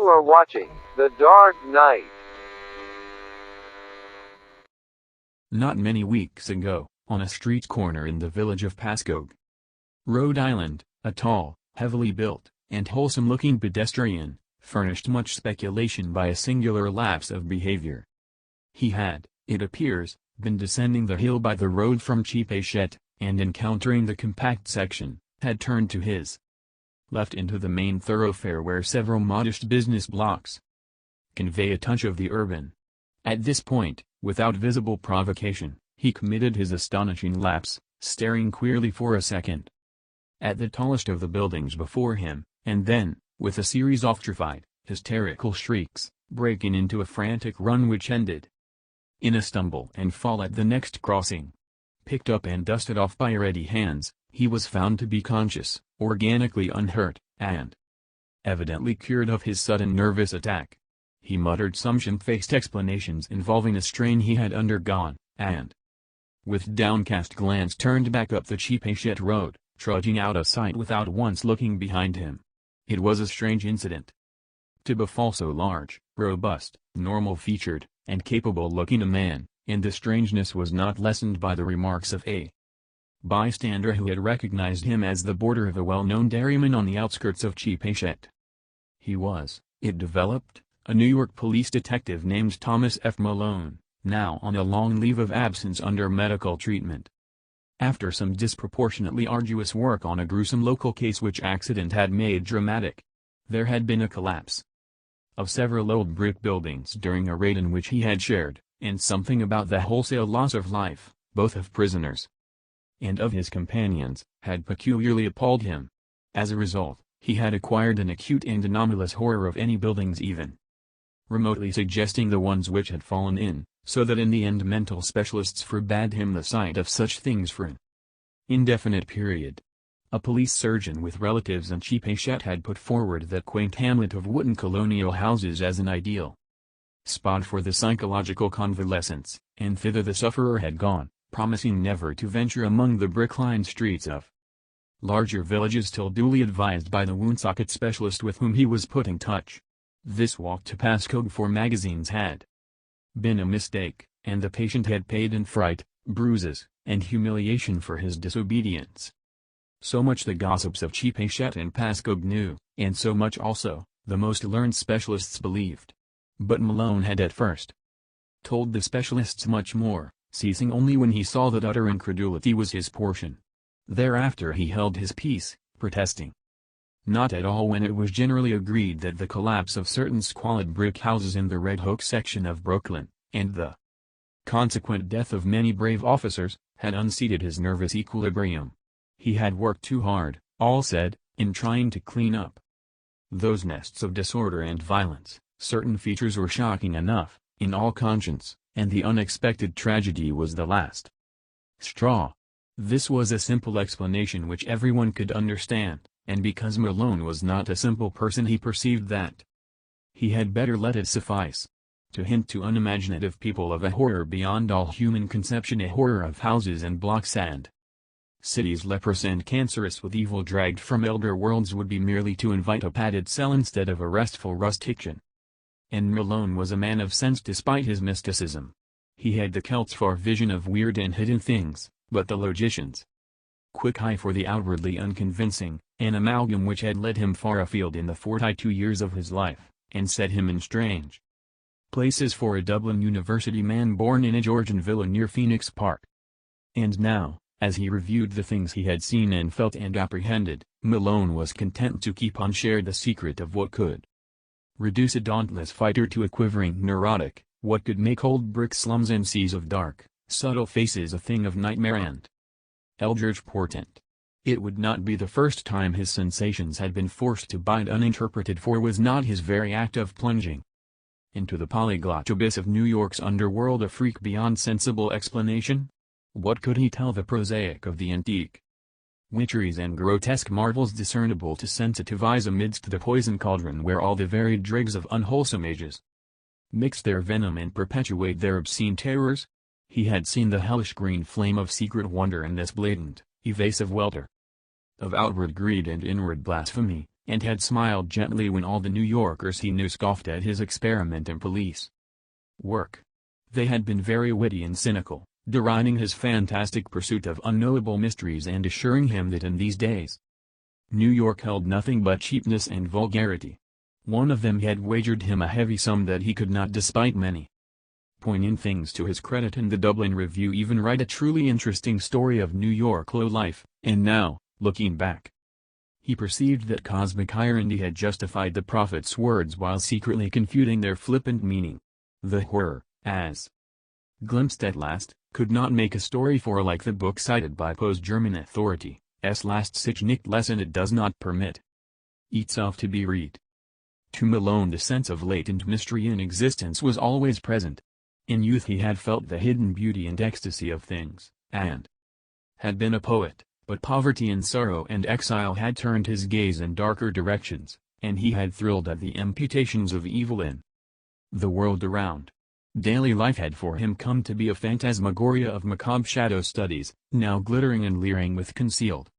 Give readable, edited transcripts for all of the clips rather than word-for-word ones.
You are watching The Dark Knight. Not many weeks ago, on a street corner in the village of Pascoag, Rhode Island, a tall, heavily built, and wholesome-looking pedestrian, furnished much speculation by a singular lapse of behavior. He had, it appears, been descending the hill by the road from Cheapside, and encountering the compact section, had turned to his left into the main thoroughfare where several modest business blocks convey a touch of the urban. At this point, without visible provocation, he committed his astonishing lapse, staring queerly for a second at the tallest of the buildings before him, and then, with a series of terrified, hysterical shrieks, breaking into a frantic run which ended in a stumble and fall at the next crossing. Picked up and dusted off by ready hands, he was found to be conscious, organically unhurt, and evidently cured of his sudden nervous attack. He muttered some shamefaced explanations involving a strain he had undergone, and with downcast glance turned back up the Cheapside road, trudging out of sight without once looking behind him. It was a strange incident to befall so large, robust, normal-featured, and capable-looking a man, and the strangeness was not lessened by the remarks of a bystander who had recognized him as the boarder of a well-known dairyman on the outskirts of Cheapside. He was, it developed, a New York police detective named Thomas F. Malone, now on a long leave of absence under medical treatment. After some disproportionately arduous work on a gruesome local case which accident had made dramatic, there had been a collapse of several old brick buildings during a raid in which he had shared, and something about the wholesale loss of life, both of prisoners and of his companions, had peculiarly appalled him. As a result, he had acquired an acute and anomalous horror of any buildings even remotely suggesting the ones which had fallen in, so that in the end mental specialists forbade him the sight of such things for an indefinite period. A police surgeon with relatives in Cheapside had put forward that quaint hamlet of wooden colonial houses as an ideal spot for the psychological convalescents, and thither the sufferer had gone, promising never to venture among the brick-lined streets of larger villages till duly advised by the wound-socket specialist with whom he was put in touch. This walk to Pascoag for magazines had been a mistake, and the patient had paid in fright, bruises, and humiliation for his disobedience. So much the gossips of Cheapside and Pascoag knew, and so much also, the most learned specialists believed. But Malone had at first told the specialists much more, ceasing only when he saw that utter incredulity was his portion. Thereafter he held his peace, protesting not at all when it was generally agreed that the collapse of certain squalid brick houses in the Red Hook section of Brooklyn, and the consequent death of many brave officers, had unseated his nervous equilibrium. He had worked too hard, all said, in trying to clean up those nests of disorder and violence. Certain features were shocking enough, in all conscience, and the unexpected tragedy was the last straw. This was a simple explanation which everyone could understand, and because Malone was not a simple person he perceived that he had better let it suffice to hint to unimaginative people of a horror beyond all human conception, a horror of houses and blocks and cities leprous and cancerous with evil dragged from elder worlds would be merely to invite a padded cell instead of a restful rustication. And Malone was a man of sense despite his mysticism. He had the Celt's far vision of weird and hidden things, but the logician's quick eye for the outwardly unconvincing, an amalgam which had led him far afield in the 42 years of his life, and set him in strange places for a Dublin University man born in a Georgian villa near Phoenix Park. And now, as he reviewed the things he had seen and felt and apprehended, Malone was content to keep unshared the secret of what could reduce a dauntless fighter to a quivering neurotic, what could make old brick slums and seas of dark, subtle faces a thing of nightmare and eldritch portent. It would not be the first time his sensations had been forced to bide uninterpreted, for was not his very act of plunging into the polyglot abyss of New York's underworld a freak beyond sensible explanation? What could he tell the prosaic of the antique witcheries and grotesque marvels discernible to sensitive eyes amidst the poison cauldron where all the varied dregs of unwholesome ages mix their venom and perpetuate their obscene terrors? He had seen the hellish green flame of secret wonder in this blatant, evasive welter of outward greed and inward blasphemy, and had smiled gently when all the New Yorkers he knew scoffed at his experiment in police work. They had been very witty and cynical, deriding his fantastic pursuit of unknowable mysteries and assuring him that in these days New York held nothing but cheapness and vulgarity. One of them had wagered him a heavy sum that he could not, despite many poignant things to his credit in the Dublin Review, even write a truly interesting story of New York low-life. And now, looking back, he perceived that cosmic irony had justified the prophet's words while secretly confuting their flippant meaning. The horror, as glimpsed at last, could not make a story for like the book cited by Poe's German authority, last-sich nicht lesson it does not permit itself to be read. To Malone the sense of latent mystery in existence was always present. In youth he had felt the hidden beauty and ecstasy of things, and had been a poet, but poverty and sorrow and exile had turned his gaze in darker directions, and he had thrilled at the imputations of evil in the world around. Daily life had for him come to be a phantasmagoria of macabre shadow studies, now glittering and leering with concealed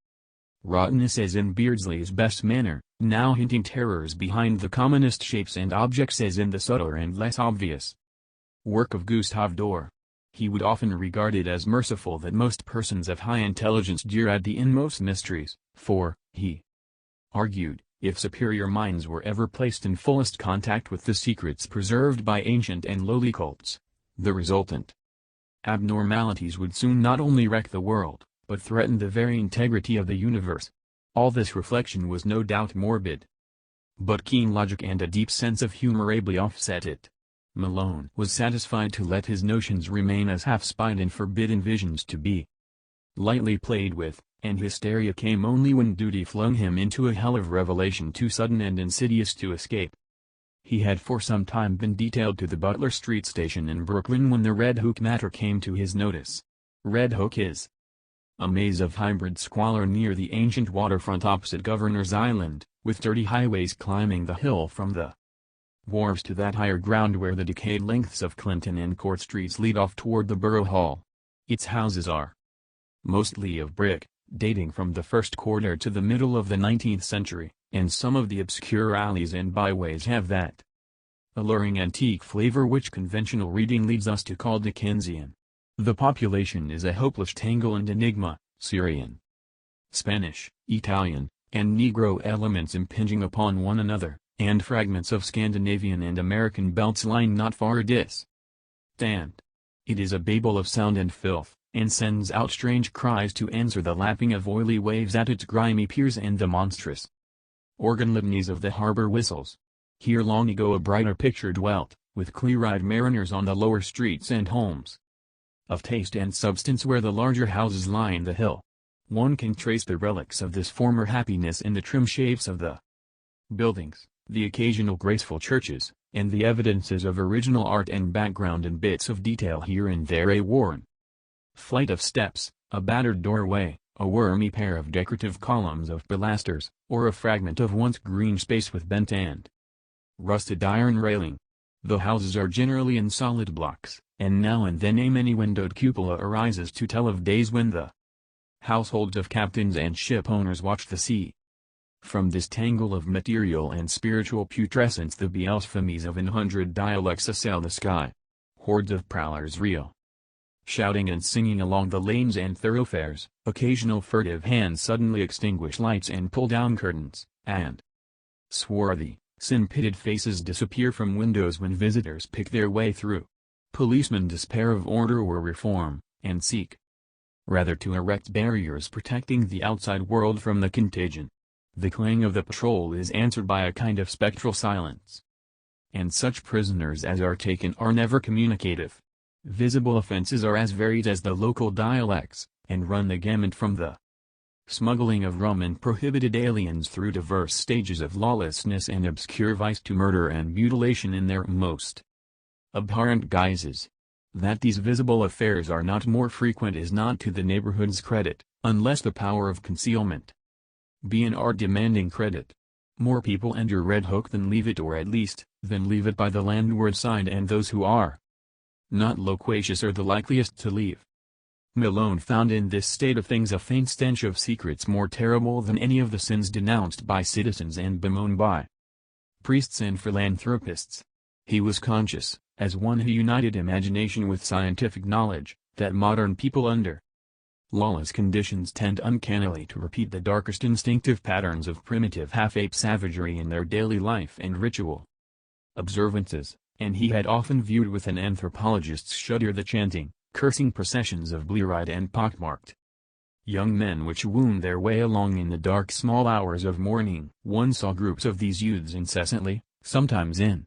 rottenness as in Beardsley's best manner, now hinting terrors behind the commonest shapes and objects as in the subtler and less obvious work of Gustave Doré. He would often regard it as merciful that most persons of high intelligence jeer at the inmost mysteries, for, he argued, if superior minds were ever placed in fullest contact with the secrets preserved by ancient and lowly cults, the resultant abnormalities would soon not only wreck the world, but threaten the very integrity of the universe. All this reflection was no doubt morbid, but keen logic and a deep sense of humor ably offset it. Malone was satisfied to let his notions remain as half-spined and forbidden visions to be lightly played with, and hysteria came only when duty flung him into a hell of revelation too sudden and insidious to escape. He had for some time been detailed to the Butler Street station in Brooklyn when the Red Hook matter came to his notice. Red Hook is a maze of hybrid squalor near the ancient waterfront opposite Governor's Island, with dirty highways climbing the hill from the wharves to that higher ground where the decayed lengths of Clinton and Court Streets lead off toward the Borough Hall. Its houses are mostly of brick, dating from the first quarter to the middle of the 19th century, and some of the obscure alleys and byways have that alluring antique flavor which conventional reading leads us to call Dickensian. The population is a hopeless tangle and enigma, Syrian, Spanish, Italian, and Negro elements impinging upon one another, and fragments of Scandinavian and American belts lying not far distant. It is a babel of sound and filth, and sends out strange cries to answer the lapping of oily waves at its grimy piers and the monstrous organ litanies of the harbor whistles. Here long ago a brighter picture dwelt, with clear-eyed mariners on the lower streets and homes of taste and substance where the larger houses line the hill. One can trace the relics of this former happiness in the trim shapes of the buildings, the occasional graceful churches, and the evidences of original art and background and bits of detail here and there, a worn flight of steps, a battered doorway, a wormy pair of decorative columns of pilasters, or a fragment of once green space with bent and rusted iron railing. The houses are generally in solid blocks, and now and then a many-windowed cupola arises to tell of days when the households of captains and ship owners watched the sea. From this tangle of material and spiritual putrescence the blasphemies of 100 dialects assail the sky. Hordes of prowlers reel, shouting and singing along the lanes and thoroughfares. Occasional furtive hands suddenly extinguish lights and pull down curtains, and swarthy, sin-pitted faces disappear from windows when visitors pick their way through. Policemen despair of order or reform, and seek rather to erect barriers protecting the outside world from the contagion. The clang of the patrol is answered by a kind of spectral silence. And such prisoners as are taken are never communicative. Visible offenses are as varied as the local dialects, and run the gamut from the smuggling of rum and prohibited aliens through diverse stages of lawlessness and obscure vice to murder and mutilation in their most abhorrent guises. That these visible affairs are not more frequent is not to the neighborhood's credit, unless the power of concealment be in art demanding credit. More people enter Red Hook than leave it, or at least, than leave it by the landward side, and those who are not loquacious are the likeliest to leave. Malone found in this state of things a faint stench of secrets more terrible than any of the sins denounced by citizens and bemoaned by priests and philanthropists. He was conscious, as one who united imagination with scientific knowledge, that modern people under lawless conditions tend uncannily to repeat the darkest instinctive patterns of primitive half-ape savagery in their daily life and ritual observances, and he had often viewed with an anthropologist's shudder the chanting, cursing processions of blear-eyed and pockmarked young men which wound their way along in the dark small hours of morning. One saw groups of these youths incessantly, sometimes in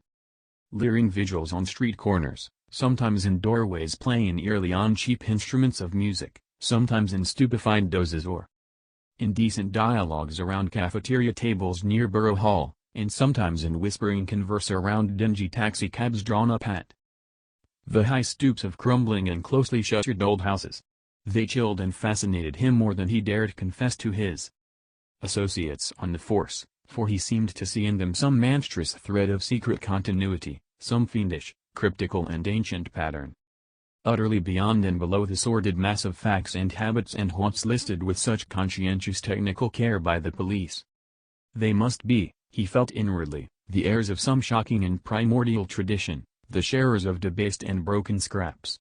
leering vigils on street corners, sometimes in doorways playing eerily on cheap instruments of music, sometimes in stupefied dozes or indecent dialogues around cafeteria tables near Borough Hall, and sometimes in whispering converse around dingy taxicabs drawn up at the high stoops of crumbling and closely shuttered old houses. They chilled and fascinated him more than he dared confess to his associates on the force, for he seemed to see in them some monstrous thread of secret continuity, some fiendish, cryptical and ancient pattern, utterly beyond and below the sordid mass of facts and habits and haunts listed with such conscientious technical care by the police. They must be, he felt inwardly, the heirs of some shocking and primordial tradition, the sharers of debased and broken scraps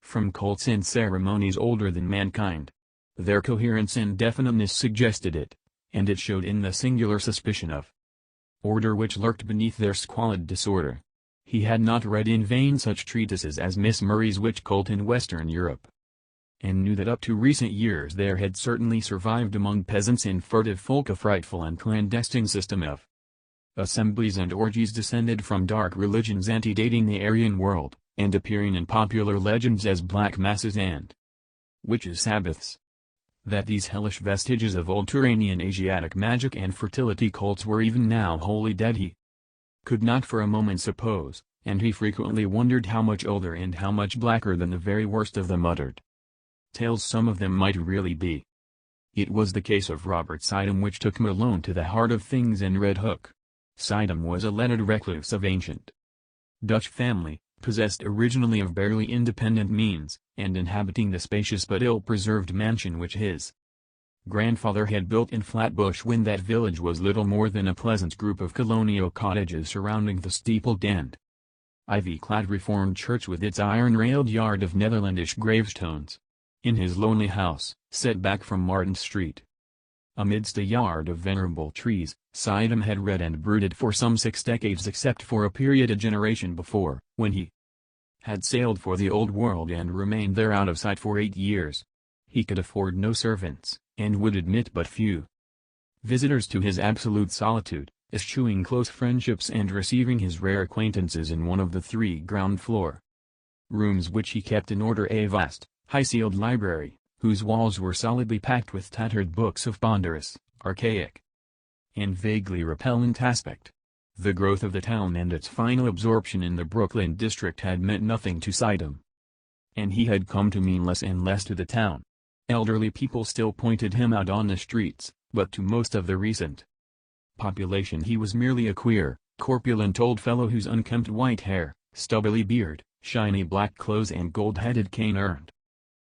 from cults and ceremonies older than mankind. Their coherence and definiteness suggested it, and it showed in the singular suspicion of order which lurked beneath their squalid disorder. He had not read in vain such treatises as Miss Murray's Witch Cult in Western Europe, and knew that up to recent years there had certainly survived among peasants and furtive folk a frightful and clandestine system of assemblies and orgies descended from dark religions antedating the Aryan world, and appearing in popular legends as black masses and witches' sabbaths. That these hellish vestiges of old Turanian Asiatic magic and fertility cults were even now wholly dead he could not for a moment suppose, and he frequently wondered how much older and how much blacker than the very worst of them uttered tales some of them might really be. It was the case of Robert Sidham which took Malone to the heart of things and Red Hook. Sidham was a lettered recluse of ancient Dutch family, possessed originally of barely independent means, and inhabiting the spacious but ill-preserved mansion which his grandfather had built in Flatbush when that village was little more than a pleasant group of colonial cottages surrounding the steepled and ivy-clad Reformed church with its iron-railed yard of Netherlandish gravestones. In his lonely house, set back from Martin Street, amidst a yard of venerable trees, Sidham had read and brooded for some 6 decades except for a period a generation before, when he had sailed for the Old World and remained there out of sight for 8 years. He could afford no servants, and would admit but few visitors to his absolute solitude, eschewing close friendships and receiving his rare acquaintances in one of the 3 ground-floor rooms which he kept in order, a vast, high-ceiled library, whose walls were solidly packed with tattered books of ponderous, archaic, and vaguely repellent aspect. The growth of the town and its final absorption in the Brooklyn district had meant nothing to Sidham, and he had come to mean less and less to the town. Elderly people still pointed him out on the streets, but to most of the recent population he was merely a queer, corpulent old fellow whose unkempt white hair, stubbly beard, shiny black clothes and gold-headed cane earned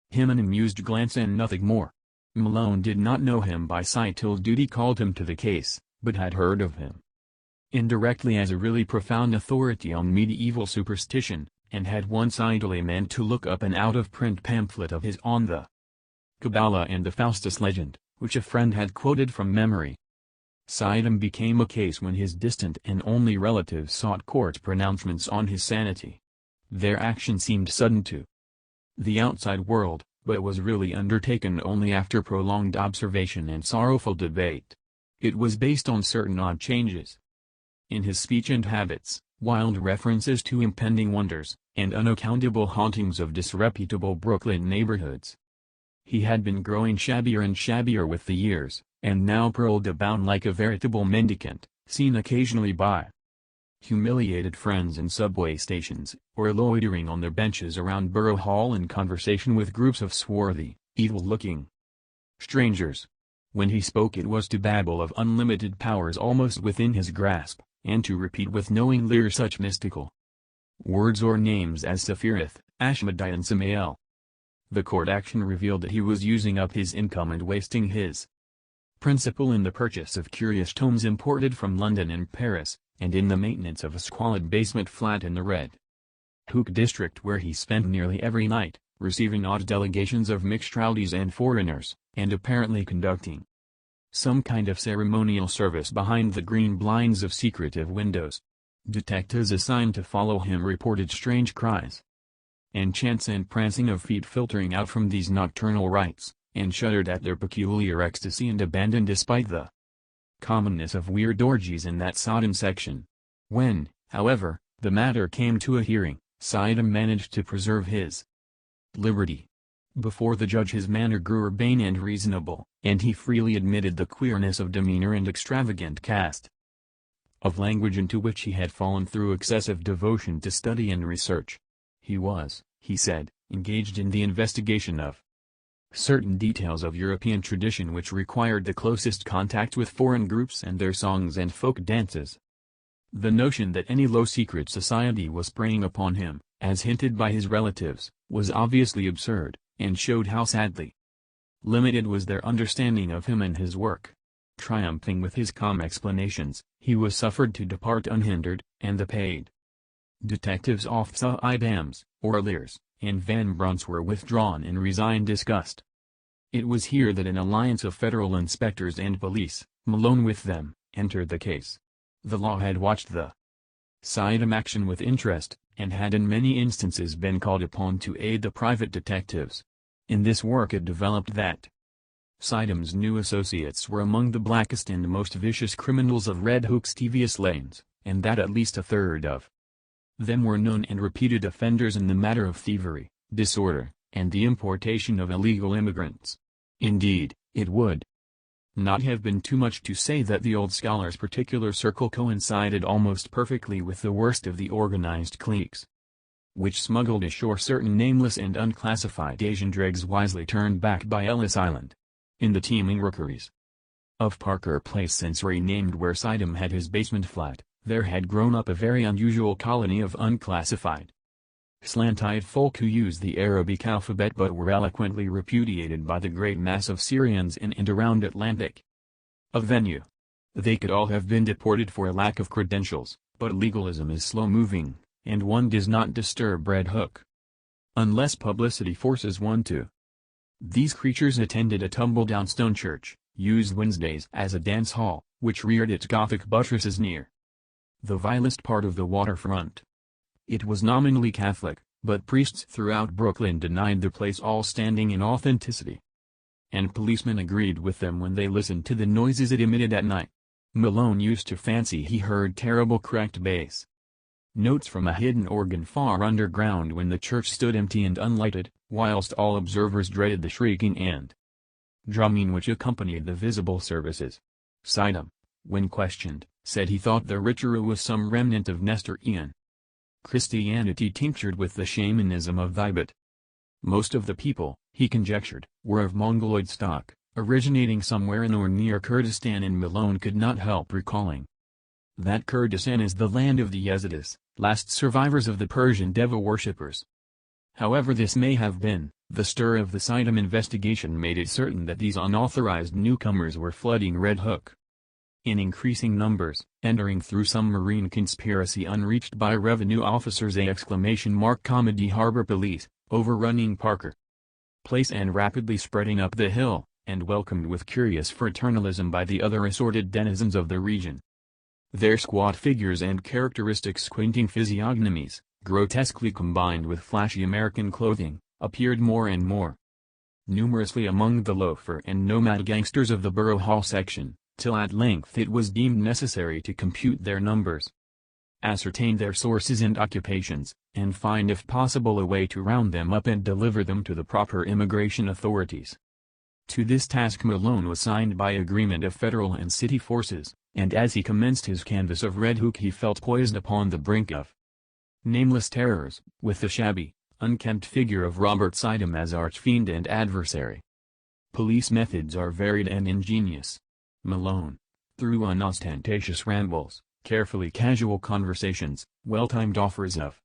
him an amused glance and nothing more. Malone did not know him by sight till duty called him to the case, but had heard of him indirectly as a really profound authority on medieval superstition, and had once idly meant to look up an out-of-print pamphlet of his on the Kabbalah and the Faustus legend, which a friend had quoted from memory. Sidham became a case when his distant and only relatives sought court pronouncements on his sanity. Their action seemed sudden to the outside world, but was really undertaken only after prolonged observation and sorrowful debate. It was based on certain odd changes in his speech and habits, wild references to impending wonders, and unaccountable hauntings of disreputable Brooklyn neighborhoods. He had been growing shabbier and shabbier with the years, and now prowled about like a veritable mendicant, seen occasionally by humiliated friends in subway stations, or loitering on their benches around Borough Hall in conversation with groups of swarthy, evil-looking strangers. When he spoke it was to babble of unlimited powers almost within his grasp, and to repeat with knowing leer such mystical words or names as Sephiroth, Ashmedai and Samael. the court action revealed that he was using up his income and wasting his principal in the purchase of curious tomes imported from London and Paris, and in the maintenance of a squalid basement flat in the Red Hook district where he spent nearly every night, receiving odd delegations of mixed rowdies and foreigners, and apparently conducting some kind of ceremonial service behind the green blinds of secretive windows. Detectives assigned to follow him reported strange cries and chants and prancing of feet filtering out from these nocturnal rites, and shuddered at their peculiar ecstasy and abandon despite the commonness of weird orgies in that sodden section. When, however, the matter came to a hearing, Sidam managed to preserve his liberty. Before the judge his manner grew urbane and reasonable, and he freely admitted the queerness of demeanor and extravagant cast of language into which he had fallen through excessive devotion to study and research. He was, he said, engaged in the investigation of certain details of European tradition which required the closest contact with foreign groups and their songs and folk dances. The notion that any low secret society was preying upon him, as hinted by his relatives, was obviously absurd, and showed how sadly limited was their understanding of him and his work. Triumphing with his calm explanations, he was suffered to depart unhindered, and the paid detectives off Sidam's, Orlears, and Van Brunt's were withdrawn in resigned disgust. It was here that an alliance of federal inspectors and police, Malone with them, entered the case. The law had watched the Sidam action with interest, and had in many instances been called upon to aid the private detectives. In this work it developed that Sidam's new associates were among the blackest and most vicious criminals of Red Hook's devious lanes, and that at least a third of them were known and repeated offenders in the matter of thievery, disorder, and the importation of illegal immigrants. Indeed, it would not have been too much to say that the old scholar's particular circle coincided almost perfectly with the worst of the organized cliques, which smuggled ashore certain nameless and unclassified Asian dregs wisely turned back by Ellis Island. In the teeming rookeries of Parker Place, since renamed where Sidam had his basement flat, there had grown up a very unusual colony of unclassified, slant-eyed folk who used the Arabic alphabet but were eloquently repudiated by the great mass of Syrians in and around Atlantic Avenue. They could all have been deported for lack of credentials, but legalism is slow-moving, and one does not disturb Red Hook unless publicity forces one to. These creatures attended a tumble-down stone church, used Wednesdays as a dance hall, which reared its Gothic buttresses near the vilest part of the waterfront. It was nominally Catholic, but priests throughout Brooklyn denied the place all standing in authenticity, and policemen agreed with them when they listened to the noises it emitted at night. Malone used to fancy he heard terrible cracked bass notes from a hidden organ far underground when the church stood empty and unlighted, whilst all observers dreaded the shrieking and drumming which accompanied the visible services. Sidam, when questioned, said he thought the ritual was some remnant of Nestorian Christianity tinctured with the shamanism of Thibet. Most of the people, he conjectured, were of Mongoloid stock, originating somewhere in or near Kurdistan, and Malone could not help recalling that Kurdistan is the land of the Yazidis, last survivors of the Persian Deva worshippers. However this may have been, the stir of the Sidam investigation made it certain that these unauthorized newcomers were flooding Red Hook in increasing numbers, entering through some marine conspiracy unreached by revenue officers, Comedy Harbor Police, overrunning Parker Place and rapidly spreading up the hill, and welcomed with curious fraternalism by the other assorted denizens of the region. Their squat figures and characteristic squinting physiognomies, grotesquely combined with flashy American clothing, appeared more and more numerously among the loafer and nomad gangsters of the Borough Hall section, till at length it was deemed necessary to compute their numbers, ascertain their sources and occupations, and find if possible a way to round them up and deliver them to the proper immigration authorities. To this task Malone was signed by agreement of federal and city forces, and as he commenced his canvass of Red Hook he felt poised upon the brink of nameless terrors, with the shabby, unkempt figure of Robert Sidam as archfiend and adversary. Police methods are varied and ingenious. Malone, through unostentatious rambles, carefully casual conversations, well-timed offers of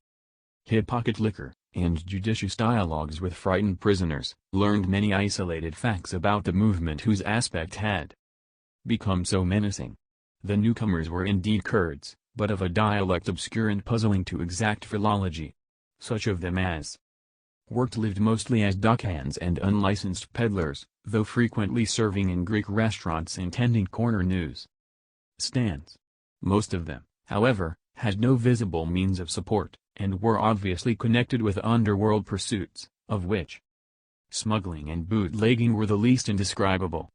hip pocket liquor, and judicious dialogues with frightened prisoners, learned many isolated facts about the movement whose aspect had become so menacing. The newcomers were indeed Kurds, but of a dialect obscure and puzzling to exact philology. Such of them as lived mostly as dockhands and unlicensed peddlers, though frequently serving in Greek restaurants and tending corner news stands. Most of them, however, had no visible means of support, and were obviously connected with underworld pursuits, of which smuggling and bootlegging were the least indescribable.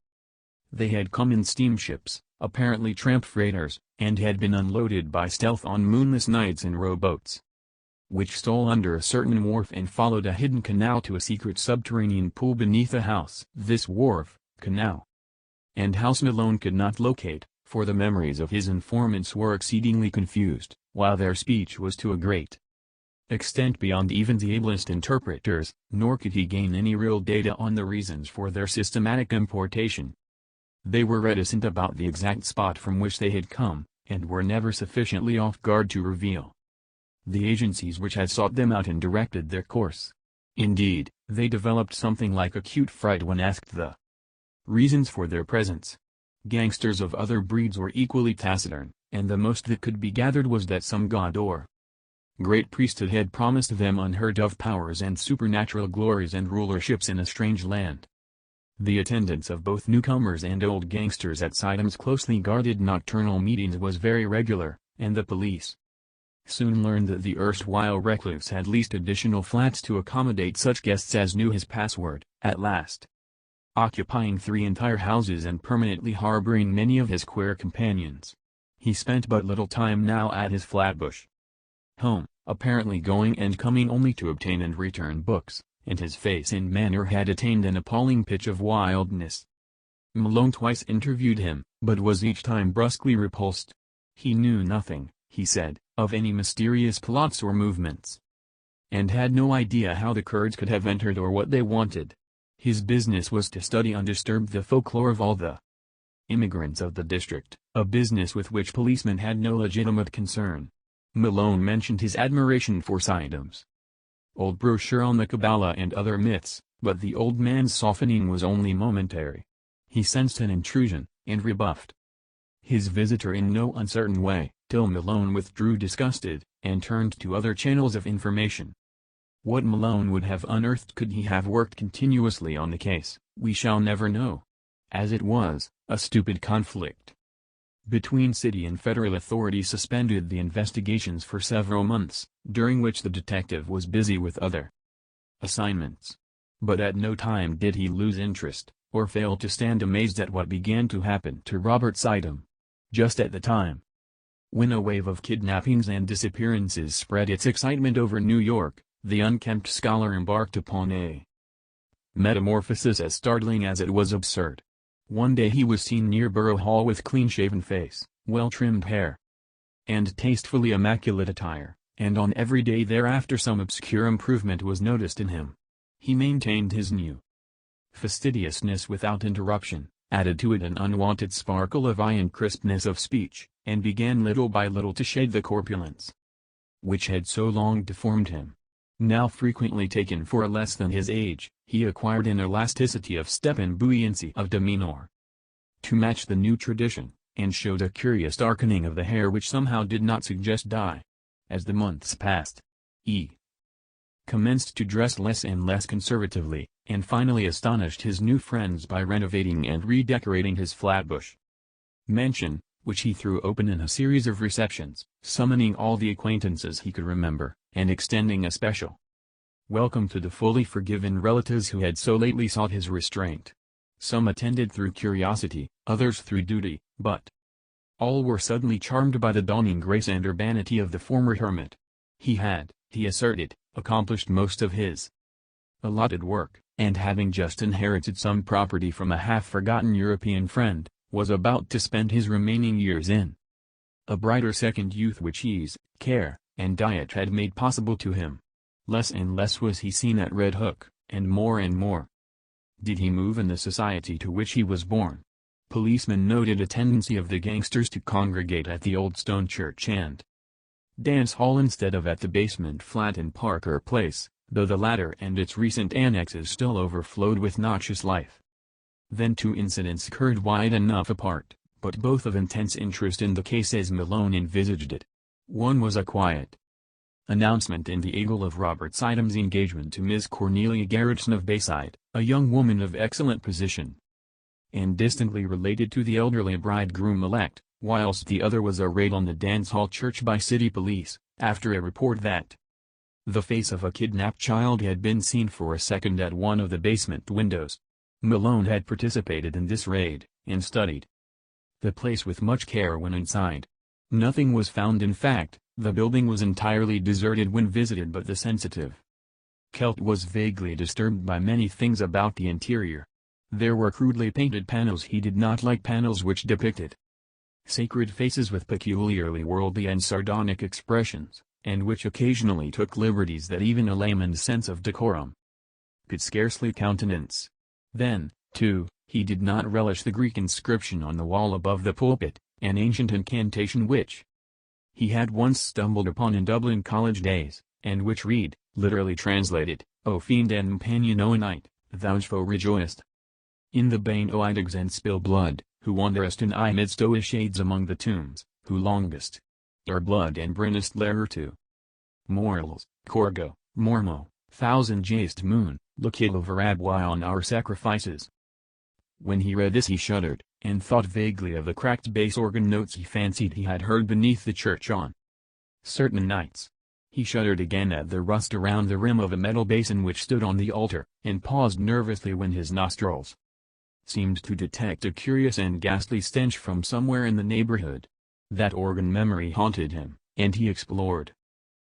They had come in steamships, apparently tramp freighters, and had been unloaded by stealth on moonless nights in rowboats, which stole under a certain wharf and followed a hidden canal to a secret subterranean pool beneath a house. This wharf, canal, and house Malone could not locate, for the memories of his informants were exceedingly confused, while their speech was to a great extent beyond even the ablest interpreters, nor could he gain any real data on the reasons for their systematic importation. They were reticent about the exact spot from which they had come, and were never sufficiently off guard to reveal the agencies which had sought them out and directed their course. Indeed, they developed something like acute fright when asked the reasons for their presence. Gangsters of other breeds were equally taciturn, and the most that could be gathered was that some god or great priesthood had promised them unheard-of powers and supernatural glories and rulerships in a strange land. The attendance of both newcomers and old gangsters at Siddham's closely guarded nocturnal meetings was very regular, and the police soon learned that the erstwhile recluse had leased additional flats to accommodate such guests as knew his password, at last occupying 3 entire houses and permanently harboring many of his queer companions. He spent but little time now at his Flatbush home, apparently going and coming only to obtain and return books, and his face and manner had attained an appalling pitch of wildness. Malone twice interviewed him, but was each time brusquely repulsed. He knew nothing, he said, of any mysterious plots or movements, and had no idea how the Kurds could have entered or what they wanted. His business was to study undisturbed the folklore of all the immigrants of the district, a business with which policemen had no legitimate concern. Malone mentioned his admiration for Siddham's old brochure on the Kabbalah and other myths, but the old man's softening was only momentary. He sensed an intrusion, and rebuffed his visitor in no uncertain way, till Malone withdrew disgusted, and turned to other channels of information. What Malone would have unearthed could he have worked continuously on the case, we shall never know. As it was, a stupid conflict between city and federal authorities suspended the investigations for several months, during which the detective was busy with other assignments. But at no time did he lose interest, or fail to stand amazed at what began to happen to Robert Siddham. Just at the time when a wave of kidnappings and disappearances spread its excitement over New York, the unkempt scholar embarked upon a metamorphosis as startling as it was absurd. One day he was seen near Borough Hall with clean-shaven face, well-trimmed hair, and tastefully immaculate attire, and on every day thereafter some obscure improvement was noticed in him. He maintained his new fastidiousness without interruption, added to it an unwonted sparkle of eye and crispness of speech, and began little by little to shade the corpulence which had so long deformed him. Now frequently taken for less than his age, he acquired an elasticity of step and buoyancy of demeanor to match the new tradition, and showed a curious darkening of the hair which somehow did not suggest dye. As the months passed, he commenced to dress less and less conservatively, and finally astonished his new friends by renovating and redecorating his Flatbush mansion, which he threw open in a series of receptions, summoning all the acquaintances he could remember, and extending a special welcome to the fully forgiven relatives who had so lately sought his restraint. Some attended through curiosity, others through duty, but all were suddenly charmed by the dawning grace and urbanity of the former hermit. He had, he asserted, accomplished most of his allotted work, and having just inherited some property from a half-forgotten European friend, was about to spend his remaining years in a brighter second youth which ease, care, and diet had made possible to him. Less and less was he seen at Red Hook, and more did he move in the society to which he was born. Policemen noted a tendency of the gangsters to congregate at the old stone church and dance hall instead of at the basement flat in Parker Place, though the latter and its recent annexes still overflowed with noxious life. Then two incidents occurred wide enough apart, but both of intense interest in the case as Malone envisaged it. One was a quiet announcement in the Eagle of Robert Sidom's engagement to Miss Cornelia Garrettson of Bayside, a young woman of excellent position, and distantly related to the elderly bridegroom-elect, whilst the other was a raid on the dance hall church by city police, after a report that the face of a kidnapped child had been seen for a second at one of the basement windows. Malone had participated in this raid, and studied the place with much care when inside. Nothing was found. In fact, the building was entirely deserted when visited, but the sensitive Celt was vaguely disturbed by many things about the interior. There were crudely painted panels he did not like, panels which depicted sacred faces with peculiarly worldly and sardonic expressions, and which occasionally took liberties that even a layman's sense of decorum could scarcely countenance. Then, too, he did not relish the Greek inscription on the wall above the pulpit, an ancient incantation which he had once stumbled upon in Dublin college days, and which read, literally translated, "O fiend and companion o night, thou foe rejoiced in the bane o idigs and spill blood, who wanderest in I midst o shades among the tombs, who longest our blood and brinnest lair to morals, corgo, mormo, thousand jaced moon, look over abwy on our sacrifices." When he read this he shuddered, and thought vaguely of the cracked bass organ notes he fancied he had heard beneath the church on certain nights. He shuddered again at the rust around the rim of a metal basin which stood on the altar, and paused nervously when his nostrils seemed to detect a curious and ghastly stench from somewhere in the neighborhood. That organ memory haunted him, and he explored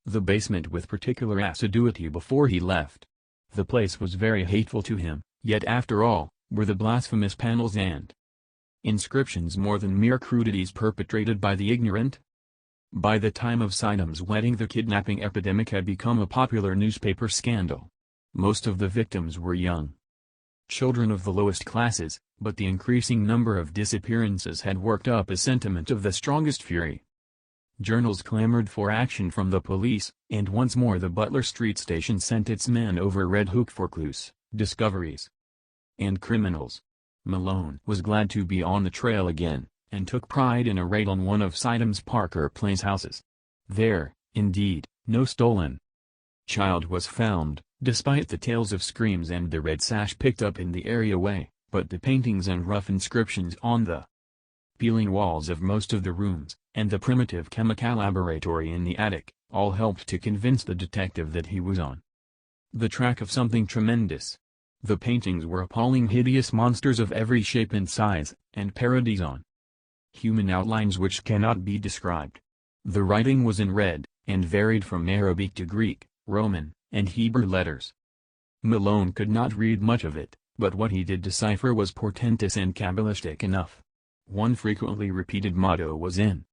the basement with particular assiduity before he left. The place was very hateful to him, yet after all, were the blasphemous panels and inscriptions more than mere crudities perpetrated by the ignorant? By the time of Sidom's wedding the kidnapping epidemic had become a popular newspaper scandal. Most of the victims were young children of the lowest classes, but the increasing number of disappearances had worked up a sentiment of the strongest fury. Journals clamored for action from the police, and once more the Butler Street station sent its men over Red Hook for clues, discoveries, and criminals. Malone was glad to be on the trail again, and took pride in a raid on one of Sidom's Parker Place houses. There, indeed, no stolen child was found, despite the tales of screams and the red sash picked up in the areaway, but the paintings and rough inscriptions on the peeling walls of most of the rooms, and the primitive chemical laboratory in the attic, all helped to convince the detective that he was on the track of something tremendous. The paintings were appalling, hideous monsters of every shape and size, and parodies on human outlines which cannot be described. The writing was in red, and varied from Arabic to Greek, Roman, and Hebrew letters. Malone could not read much of it, but what he did decipher was portentous and Kabbalistic enough. One frequently repeated motto was in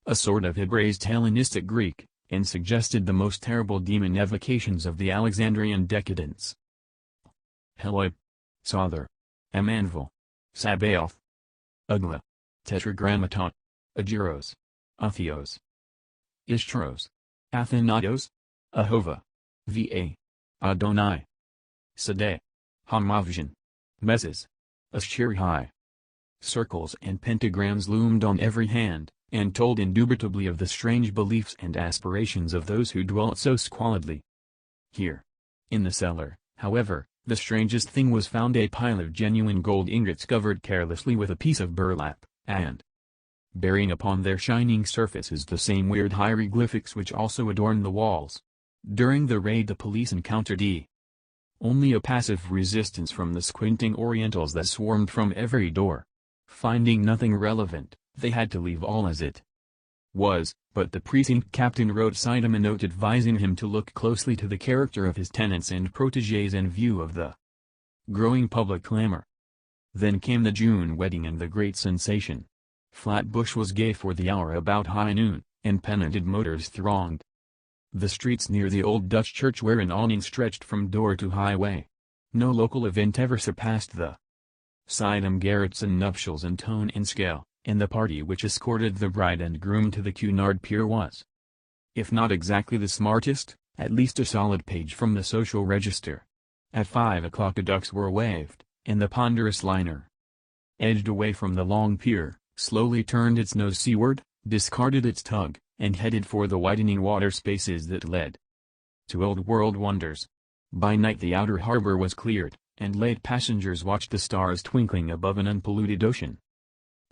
a sort of Hebraised Hellenistic Greek, and suggested the most terrible demon evocations of the Alexandrian decadence. Heloi, Sother, Amanvil, Sabaoth, Ugla, Tetragrammaton, Agiros, Athios, Ishtros, Athanatos, Ahova, Va, Adonai, Sadeh, Hamavjan, Meses, Ashirihai. Circles and pentagrams loomed on every hand, and told indubitably of the strange beliefs and aspirations of those who dwelt so squalidly here. In the cellar, however, the strangest thing was found: a pile of genuine gold ingots covered carelessly with a piece of burlap, and bearing upon their shining surfaces the same weird hieroglyphics which also adorned the walls. During the raid the police encountered only a passive resistance from the squinting Orientals that swarmed from every door. Finding nothing relevant, they had to leave all as it was, but the precinct captain wrote Sidom a note advising him to look closely to the character of his tenants and protégés in view of the growing public clamor. Then came the June wedding and the great sensation. Flatbush was gay for the hour about high noon, and pennanted motors thronged the streets near the old Dutch church where an awning stretched from door to highway. No local event ever surpassed the Sidom Garrettson nuptials in tone and scale, and the party which escorted the bride and groom to the Cunard Pier was, if not exactly the smartest, at least a solid page from the social register. At 5 o'clock the ducks were waved, and the ponderous liner edged away from the long pier, slowly turned its nose seaward, discarded its tug, and headed for the widening water spaces that led to old world wonders. By night the outer harbor was cleared, and late passengers watched the stars twinkling above an unpolluted ocean.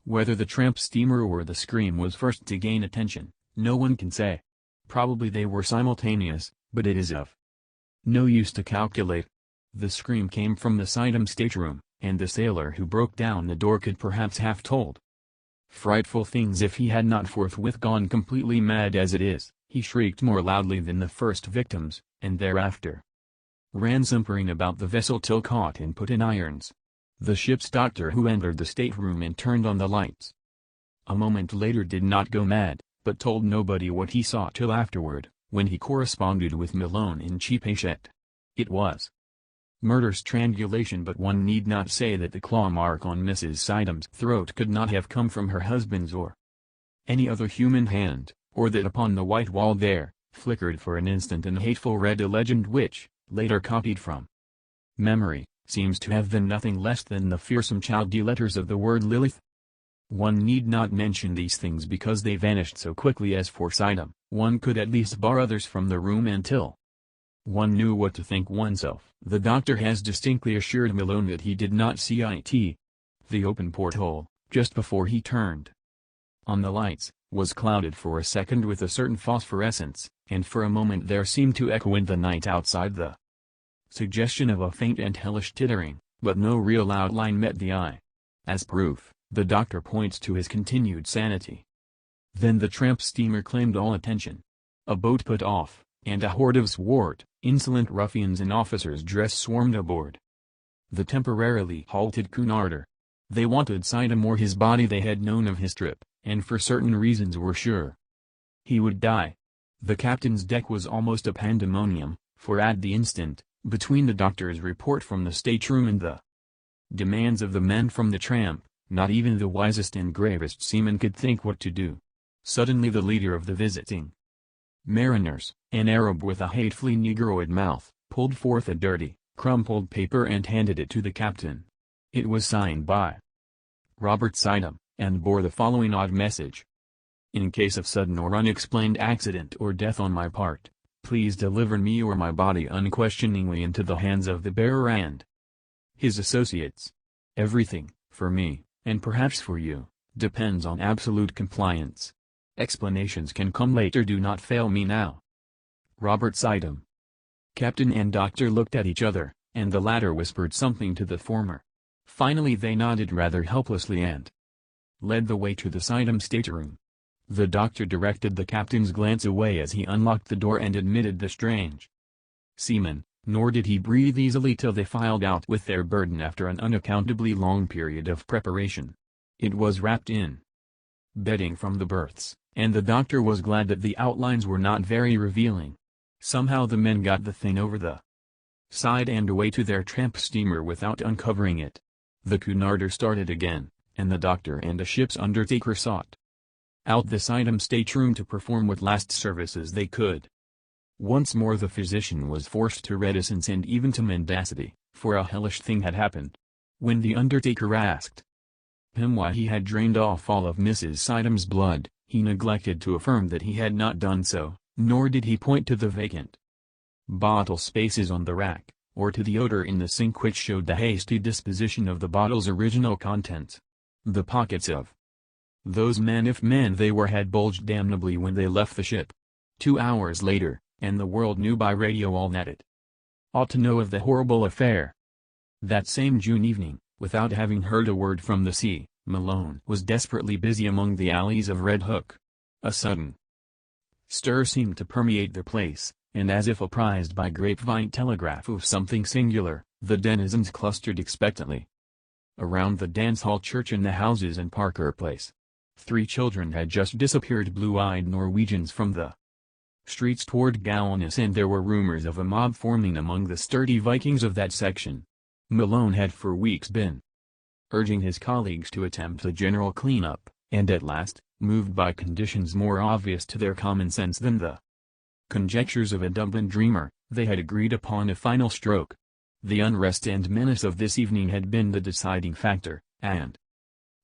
Whether the tramp steamer or the scream was first to gain attention, no one can say. Probably they were simultaneous, but it is of no use to calculate. The scream came from the Sidham stateroom, and the sailor who broke down the door could perhaps have told frightful things if he had not forthwith gone completely mad. As it is, he shrieked more loudly than the first victims, and thereafter ran simpering about the vessel till caught and put in irons. The ship's doctor who entered the stateroom and turned on the lights a moment later did not go mad, but told nobody what he saw till afterward, when he corresponded with Malone in cheap Hachette. It was murder-strangulation, but one need not say that the claw mark on Mrs. Sidham's throat could not have come from her husband's or any other human hand, or that upon the white wall there flickered for an instant an hateful red legend which, later copied from memory, seems to have been nothing less than the fearsome chaldee letters of the word Lilith. One need not mention these things because they vanished so quickly. As for Sidham, one could at least bar others from the room until one knew what to think oneself. The doctor has distinctly assured Malone that he did not see it. The open porthole, just before he turned on the lights, was clouded for a second with a certain phosphorescence, and for a moment there seemed to echo in the night outside the suggestion of a faint and hellish tittering, but no real outline met the eye. As proof, the doctor points to his continued sanity. Then the tramp steamer claimed all attention. A boat put off, and a horde of swart, insolent ruffians in officers' dress swarmed aboard the temporarily halted Cunarder. They wanted Sidham or his body. They had known of his trip, and for certain reasons were sure he would die. The captain's deck was almost a pandemonium, for at the instant, between the doctor's report from the stateroom and the demands of the men from the tramp, not even the wisest and gravest seaman could think what to do. Suddenly the leader of the visiting mariners, an Arab with a hatefully negroid mouth, pulled forth a dirty, crumpled paper and handed it to the captain. It was signed by Robert Sidham, and bore the following odd message: "In case of sudden or unexplained accident or death on my part, please deliver me or my body unquestioningly into the hands of the bearer and his associates. Everything, for me, and perhaps for you, depends on absolute compliance. Explanations can come later. Do not fail me now. Robert Sidham." Captain and doctor looked at each other, and the latter whispered something to the former. Finally they nodded rather helplessly and led the way to the Sidham stateroom. The doctor directed the captain's glance away as he unlocked the door and admitted the strange seaman, nor did he breathe easily till they filed out with their burden after an unaccountably long period of preparation. It was wrapped in bedding from the berths, and the doctor was glad that the outlines were not very revealing. Somehow the men got the thing over the side and away to their tramp steamer without uncovering it. The Cunarder started again, and the doctor and a ship's undertaker sought out the Sidham stateroom to perform what last services they could. Once more the physician was forced to reticence and even to mendacity, for a hellish thing had happened. When the undertaker asked him why he had drained off all of Mrs. Sidham's blood, he neglected to affirm that he had not done so, nor did he point to the vacant bottle spaces on the rack, or to the odor in the sink which showed the hasty disposition of the bottle's original contents. The pockets of those men, if men they were, had bulged damnably when they left the ship. 2 hours later, and the world knew by radio all that it ought to know of the horrible affair. That same June evening, without having heard a word from the sea, Malone was desperately busy among the alleys of Red Hook. A sudden stir seemed to permeate the place, and as if apprised by grapevine telegraph of something singular, the denizens clustered expectantly around the dance hall, church and the houses in Parker Place. 3 children had just disappeared, blue-eyed Norwegians, from the streets toward Gowanus, and there were rumors of a mob forming among the sturdy Vikings of that section. Malone had for weeks been urging his colleagues to attempt a general cleanup, and at last, moved by conditions more obvious to their common sense than the Conjectures of a Dublin dreamer, they had agreed upon a final stroke. The unrest and menace of this evening had been the deciding factor, and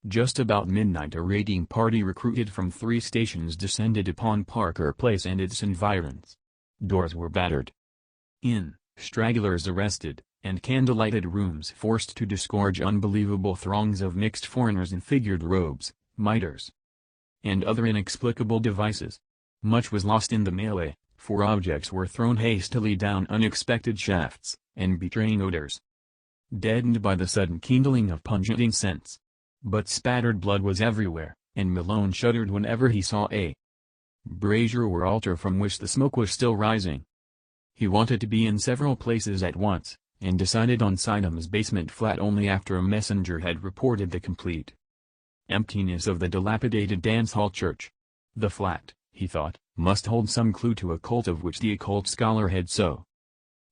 just about midnight a raiding party recruited from 3 stations descended upon Parker Place and its environs. Doors were battered in, stragglers arrested, and candlelighted rooms forced to disgorge unbelievable throngs of mixed foreigners in figured robes, mitres, and other inexplicable devices. Much was lost in the melee, for objects were thrown hastily down unexpected shafts, and betraying odors, deadened by the sudden kindling of pungent incense. But spattered blood was everywhere, and Malone shuddered whenever he saw a brazier or altar from which the smoke was still rising. He wanted to be in several places at once, and decided on Siddham's basement flat only after a messenger had reported the complete emptiness of the dilapidated dance hall church. The flat, he thought, must hold some clue to a cult of which the occult scholar had so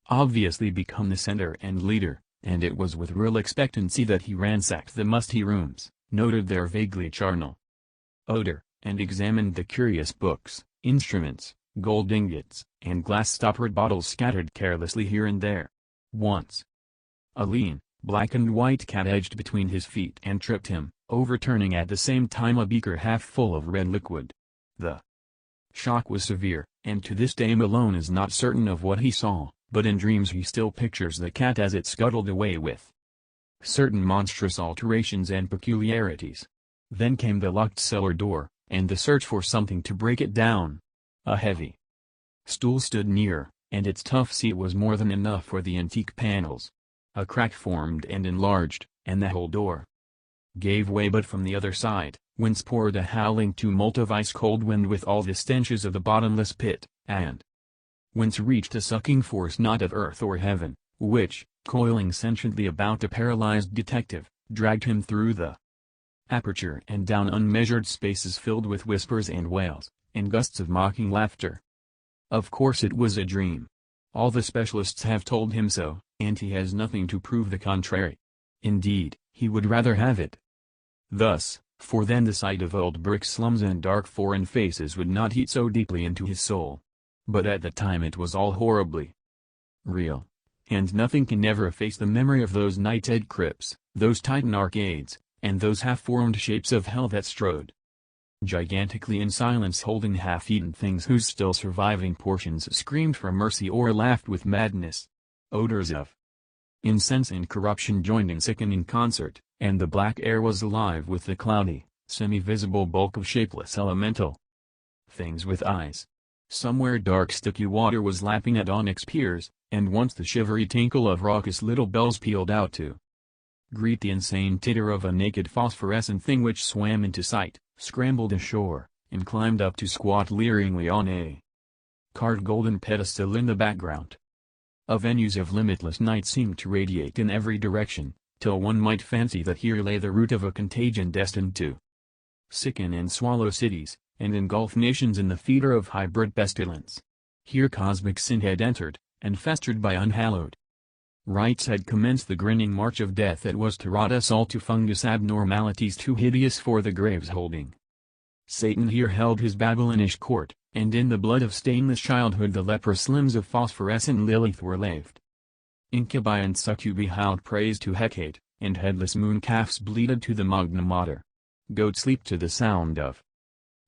obviously become the center and leader, and it was with real expectancy that he ransacked the musty rooms, noted their vaguely charnel odor, and examined the curious books, instruments, gold ingots, and glass-stoppered bottles scattered carelessly here and there. Once, a lean, black and white cat edged between his feet and tripped him, overturning at the same time a beaker half full of red liquid. The shock was severe, and to this day Malone is not certain of what he saw, but in dreams he still pictures the cat as it scuttled away with certain monstrous alterations and peculiarities. Then came the locked cellar door, and the search for something to break it down. A heavy stool stood near, and its tough seat was more than enough for the antique panels. A crack formed and enlarged, and the whole door gave way, but from the other side, whence poured a howling tumult of ice-cold wind with all the stenches of the bottomless pit, and whence reached a sucking force not of earth or heaven, which, coiling sentiently about the paralyzed detective, dragged him through the aperture and down unmeasured spaces filled with whispers and wails, and gusts of mocking laughter. Of course it was a dream. All the specialists have told him so, and he has nothing to prove the contrary. Indeed, he would rather have it thus, for then the sight of old brick slums and dark foreign faces would not eat so deeply into his soul. But at the time it was all horribly real, and nothing can ever efface the memory of those night-ed crypts, those titan arcades, and those half-formed shapes of hell that strode gigantically in silence, holding half-eaten things whose still surviving portions screamed for mercy or laughed with madness. Odors of incense and corruption joined in sickening concert, and the black air was alive with the cloudy, semi-visible bulk of shapeless elemental things with eyes. Somewhere dark sticky water was lapping at onyx piers, and once the shivery tinkle of raucous little bells pealed out to greet the insane titter of a naked phosphorescent thing which swam into sight, scrambled ashore, and climbed up to squat leeringly on a carved golden pedestal in the background. Avenues of limitless night seemed to radiate in every direction, till one might fancy that here lay the root of a contagion destined to sicken and swallow cities, and engulf nations in the feeder of hybrid pestilence. Here cosmic sin had entered, and festered by unhallowed rites had commenced the grinning march of death that was to rot us all to fungus abnormalities too hideous for the grave's holding. Satan here held his Babylonish court, and in the blood of stainless childhood the leprous limbs of phosphorescent Lilith were laved. Incubi and succubi howled praise to Hecate, and headless moon calves bleated to the Magna Mater. Goats leaped to the sound of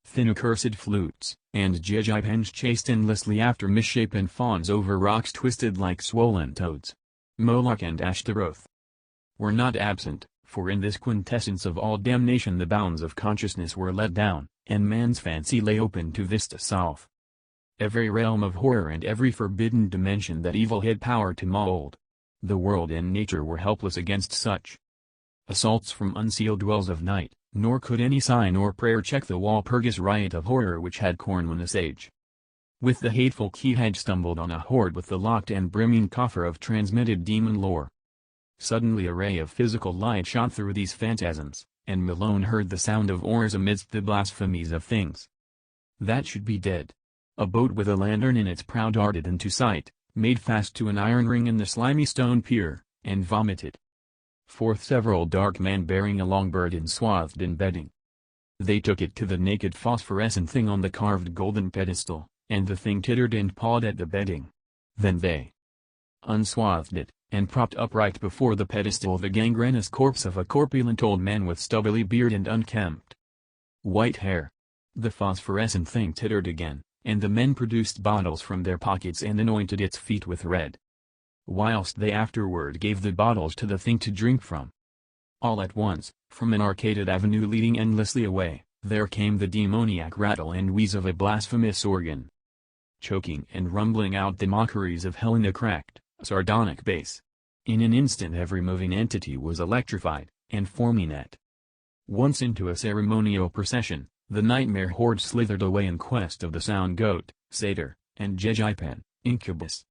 thin accursed flutes, and jejibens chased endlessly after misshapen fawns over rocks twisted like swollen toads. Moloch and Ashtaroth were not absent, for in this quintessence of all damnation the bounds of consciousness were let down, and man's fancy lay open to vista south. Every realm of horror and every forbidden dimension that evil had power to mold. The world and nature were helpless against such assaults from unsealed wells of night, nor could any sign or prayer check the Walpurgis riot of horror which had Cornwallis age. With the hateful key had stumbled on a hoard with the locked and brimming coffer of transmitted demon lore. Suddenly a ray of physical light shot through these phantasms, and Malone heard the sound of oars amidst the blasphemies of things that should be dead. A boat with a lantern in its prow darted into sight, made fast to an iron ring in the slimy stone pier, and vomited forth several dark men bearing a long burden swathed in bedding. They took it to the naked phosphorescent thing on the carved golden pedestal, and the thing tittered and pawed at the bedding. Then they unswathed it, and propped upright before the pedestal the gangrenous corpse of a corpulent old man with stubbly beard and unkempt white hair. The phosphorescent thing tittered again, and the men produced bottles from their pockets and anointed its feet with red, whilst they afterward gave the bottles to the thing to drink from. All at once, from an arcaded avenue leading endlessly away, there came the demoniac rattle and wheeze of a blasphemous organ, choking and rumbling out the mockeries of hell in a cracked, sardonic bass. In an instant every moving entity was electrified, and forming at once into a ceremonial procession, the nightmare horde slithered away in quest of the sound goat, satyr, and jejipan, incubus,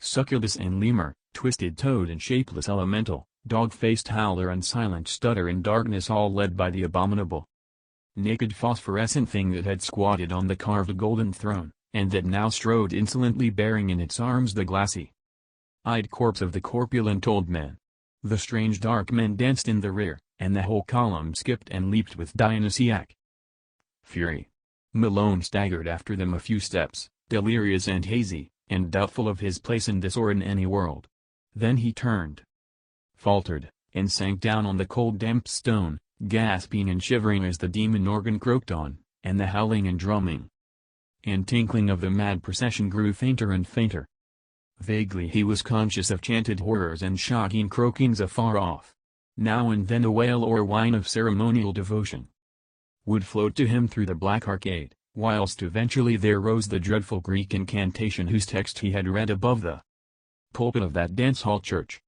succubus and lemur, twisted toad and shapeless elemental, dog-faced howler and silent stutter in darkness, all led by the abominable, naked phosphorescent thing that had squatted on the carved golden throne, and that now strode insolently bearing in its arms the glassy-eyed corpse of the corpulent old man. The strange dark men danced in the rear, and the whole column skipped and leaped with Dionysiac fury. Malone staggered after them a few steps, delirious and hazy, and doubtful of his place in this or in any world. Then he turned, faltered, and sank down on the cold damp stone, gasping and shivering as the demon organ croaked on, and the howling and drumming and tinkling of the mad procession grew fainter and fainter. Vaguely he was conscious of chanted horrors and shocking croakings afar off. Now and then a wail or whine of ceremonial devotion would float to him through the black arcade, whilst eventually there rose the dreadful Greek incantation whose text he had read above the pulpit of that dance-hall church.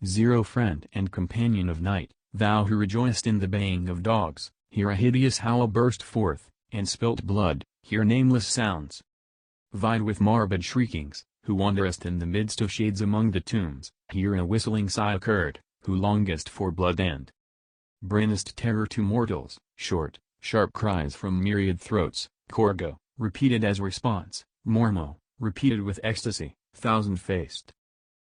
Zero friend and companion of night, thou who rejoiced in the baying of dogs, hear a hideous howl burst forth, and spilt blood, hear nameless sounds vied with morbid shriekings, who wanderest in the midst of shades among the tombs, hear a whistling sigh occurred, who longest for blood and bringest terror to mortals, short, sharp cries from myriad throats, corgo, repeated as response, mormo, repeated with ecstasy, thousand-faced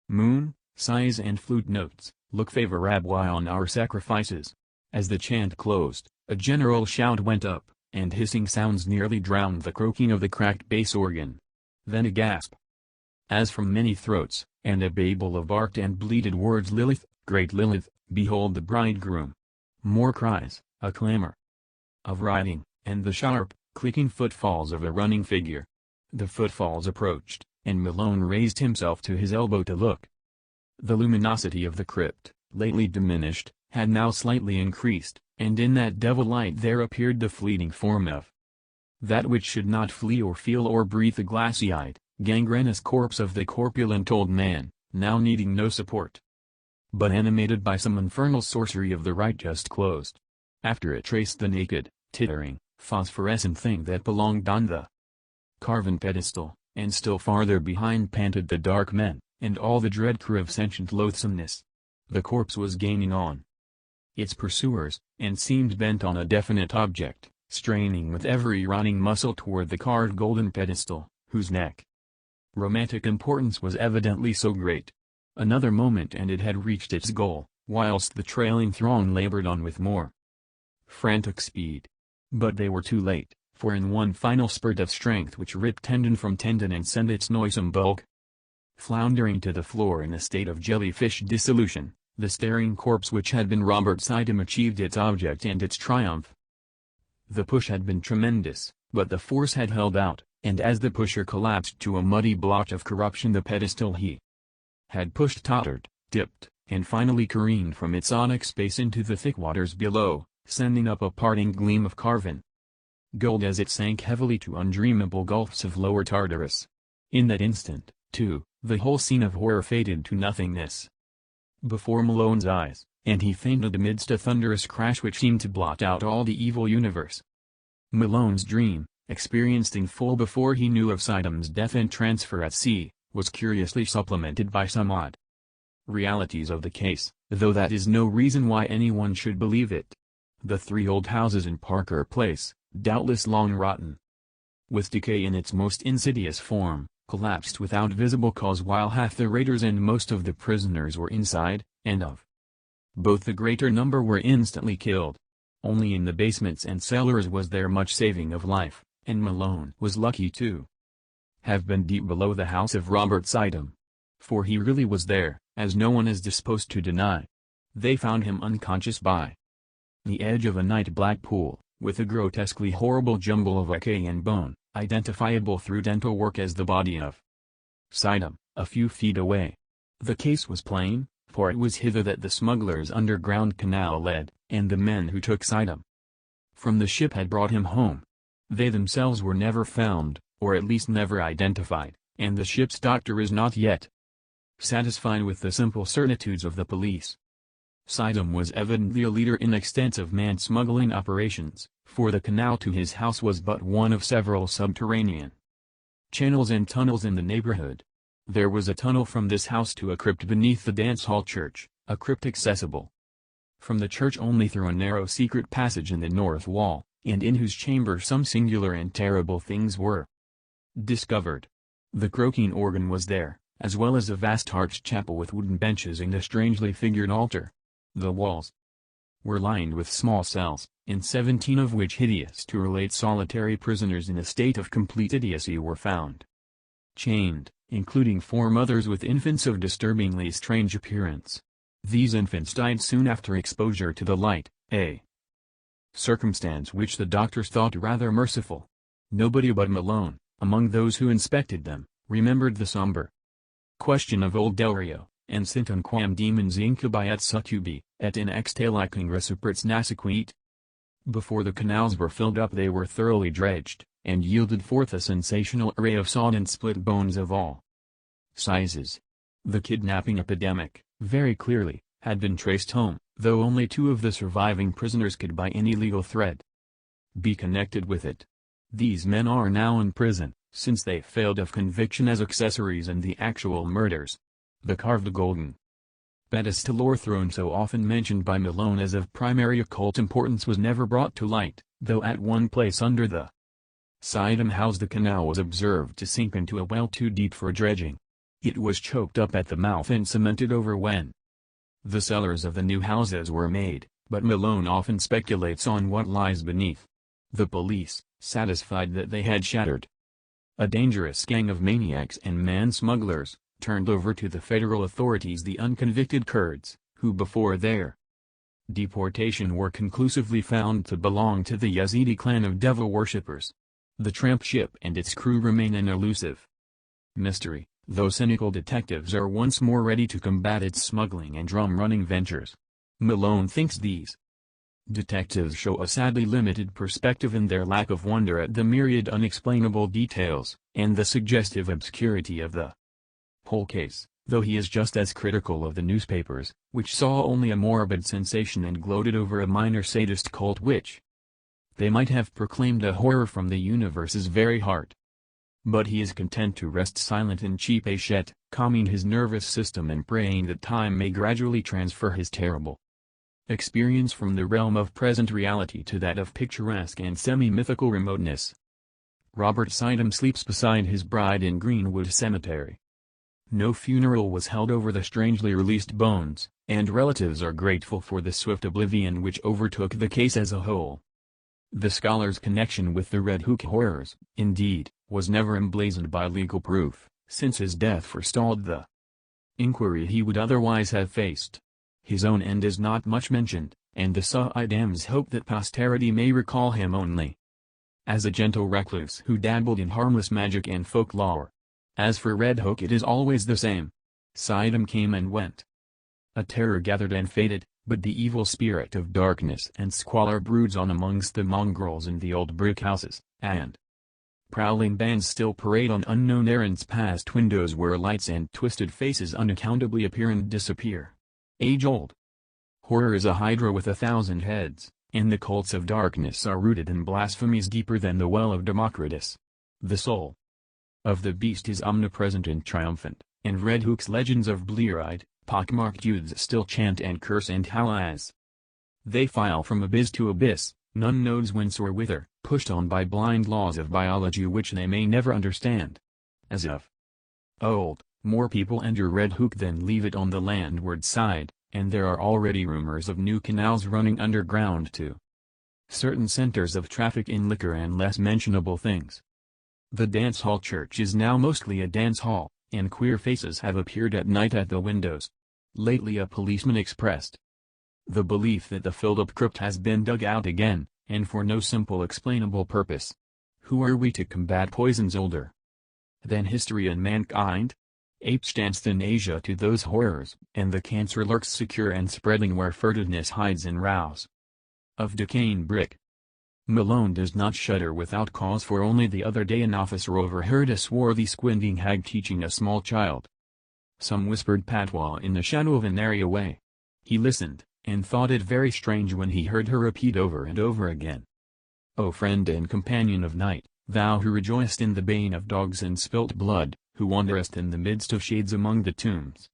moon, sighs and flute notes, look favor Rabbi on our sacrifices. As the chant closed, a general shout went up, and hissing sounds nearly drowned the croaking of the cracked bass organ. Then a gasp, as from many throats, and a babel of barked and bleated words: Lilith, great Lilith, behold the bridegroom. More cries, a clamor of riding, and the sharp, clicking footfalls of a running figure. The footfalls approached, and Malone raised himself to his elbow to look. The luminosity of the crypt, lately diminished, had now slightly increased, and in that devil light there appeared the fleeting form of that which should not flee or feel or breathe, the glassy-eyed, gangrenous corpse of the corpulent old man, now needing no support, but animated by some infernal sorcery of the rite just closed. After it traced the naked, tittering, phosphorescent thing that belonged on the carven pedestal, and still farther behind panted the dark men, and all the dread crew of sentient loathsomeness. The corpse was gaining on its pursuers, and seemed bent on a definite object, straining with every rotting muscle toward the carved golden pedestal, whose romantic importance was evidently so great. Another moment and it had reached its goal, whilst the trailing throng labored on with more frantic speed. But they were too late, for in one final spurt of strength which ripped tendon from tendon and sent its noisome bulk floundering to the floor in a state of jellyfish dissolution, the staring corpse which had been Robert Sidham achieved its object and its triumph. The push had been tremendous, but the force had held out, and as the pusher collapsed to a muddy blotch of corruption, the pedestal he had pushed tottered, dipped, and finally careened from its onyx space into the thick waters below, sending up a parting gleam of carven gold as it sank heavily to undreamable gulfs of lower Tartarus. In that instant, too, the whole scene of horror faded to nothingness before Malone's eyes, and he fainted amidst a thunderous crash which seemed to blot out all the evil universe. Malone's dream, experienced in full before he knew of Sidham's death and transfer at sea, was curiously supplemented by some odd realities of the case, though that is no reason why anyone should believe it. The 3 old houses in Parker Place, doubtless long rotten with decay in its most insidious form, collapsed without visible cause while half the raiders and most of the prisoners were inside, and of both the greater number were instantly killed. Only in the basements and cellars was there much saving of life, and Malone was lucky too. have been deep below the house of Robert Sidham. For he really was there, as no one is disposed to deny. They found him unconscious by the edge of a night-black pool, with a grotesquely horrible jumble of decay and bone, identifiable through dental work as the body of Sidham, a few feet away. The case was plain, for it was hither that the smugglers' underground canal led, and the men who took Sidham from the ship had brought him home. They themselves were never found, or at least never identified, and the ship's doctor is not yet satisfied with the simple certitudes of the police. Sidham was evidently a leader in extensive man-smuggling operations, for the canal to his house was but one of several subterranean channels and tunnels in the neighborhood. There was a tunnel from this house to a crypt beneath the dance hall church, a crypt accessible from the church only through a narrow secret passage in the north wall, and in whose chamber some singular and terrible things were discovered. The croaking organ was there, as well as a vast arched chapel with wooden benches and a strangely figured altar. The walls were lined with small cells, in 17 of which hideous to relate solitary prisoners in a state of complete idiocy were found. Chained, including 4 mothers with infants of disturbingly strange appearance. These infants died soon after exposure to the light, a circumstance which the doctors thought rather merciful. Nobody but Malone, among those who inspected them, remembered the somber question of old Delrio, and sint unquam demons incubi et succubi, et in extalicing reciprits nasciquit. Before the canals were filled up they were thoroughly dredged, and yielded forth a sensational array of sawed and split bones of all sizes. The kidnapping epidemic, very clearly, had been traced home, though only 2 of the surviving prisoners could by any legal thread be connected with it. These men are now in prison, since they failed of conviction as accessories in the actual murders. The carved golden pedestal or throne so often mentioned by Malone as of primary occult importance was never brought to light, though at one place under the Sidham house the canal was observed to sink into a well too deep for dredging. It was choked up at the mouth and cemented over when the cellars of the new houses were made, but Malone often speculates on what lies beneath. The police, satisfied that they had shattered a dangerous gang of maniacs and man-smugglers, turned over to the federal authorities the unconvicted Kurds, who before their deportation were conclusively found to belong to the Yazidi clan of devil worshippers. The tramp ship and its crew remain an elusive mystery, though cynical detectives are once more ready to combat its smuggling and drum-running ventures. Malone thinks these detectives show a sadly limited perspective in their lack of wonder at the myriad unexplainable details, and the suggestive obscurity of the whole case, though he is just as critical of the newspapers, which saw only a morbid sensation and gloated over a minor sadist cult which they might have proclaimed a horror from the universe's very heart. But he is content to rest silent in cheap achete, calming his nervous system and praying that time may gradually transfer his terrible experience from the realm of present reality to that of picturesque and semi-mythical remoteness. Robert Sidham sleeps beside his bride in Greenwood Cemetery. No funeral was held over the strangely released bones, and relatives are grateful for the swift oblivion which overtook the case as a whole. The scholar's connection with the Red Hook horrors, indeed, was never emblazoned by legal proof, since his death forestalled the inquiry he would otherwise have faced. His own end is not much mentioned, and the Sidhams hope that posterity may recall him only as a gentle recluse who dabbled in harmless magic and folklore. As for Red Hook, it is always the same. Sidham came and went. A terror gathered and faded, but the evil spirit of darkness and squalor broods on amongst the mongrels in the old brick houses, and prowling bands still parade on unknown errands past windows where lights and twisted faces unaccountably appear and disappear. Age-old horror is a hydra with 1,000 heads, and the cults of darkness are rooted in blasphemies deeper than the well of Democritus. The soul of the beast is omnipresent and triumphant, and Red Hook's legends of blear-eyed, pockmarked youths still chant and curse and howl as they file from abyss to abyss, none knows whence or whither, pushed on by blind laws of biology which they may never understand. As of old, more people enter Red Hook than leave it on the landward side, and there are already rumors of new canals running underground to certain centers of traffic in liquor and less mentionable things. The dance hall church is now mostly a dance hall, and queer faces have appeared at night at the windows. Lately a policeman expressed the belief that the filled-up crypt has been dug out again, and for no simple explainable purpose. Who are we to combat poisons older than history and mankind? Apes danced in Asia to those horrors, and the cancer lurks secure and spreading where furtiveness hides in rows of decaying brick. Malone does not shudder without cause, for only the other day an officer overheard a swarthy squinting hag teaching a small child some whispered patois in the shadow of an areaway. He listened, and thought it very strange when he heard her repeat over and over again, "O friend and companion of night, thou who rejoiced in the bane of dogs and spilt blood, who wanderest in the midst of shades among the tombs,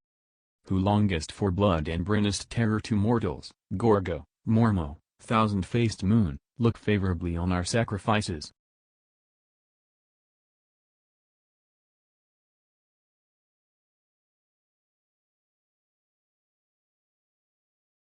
who longest for blood and bringest terror to mortals, Gorgo, Mormo, thousand-faced moon, look favorably on our sacrifices,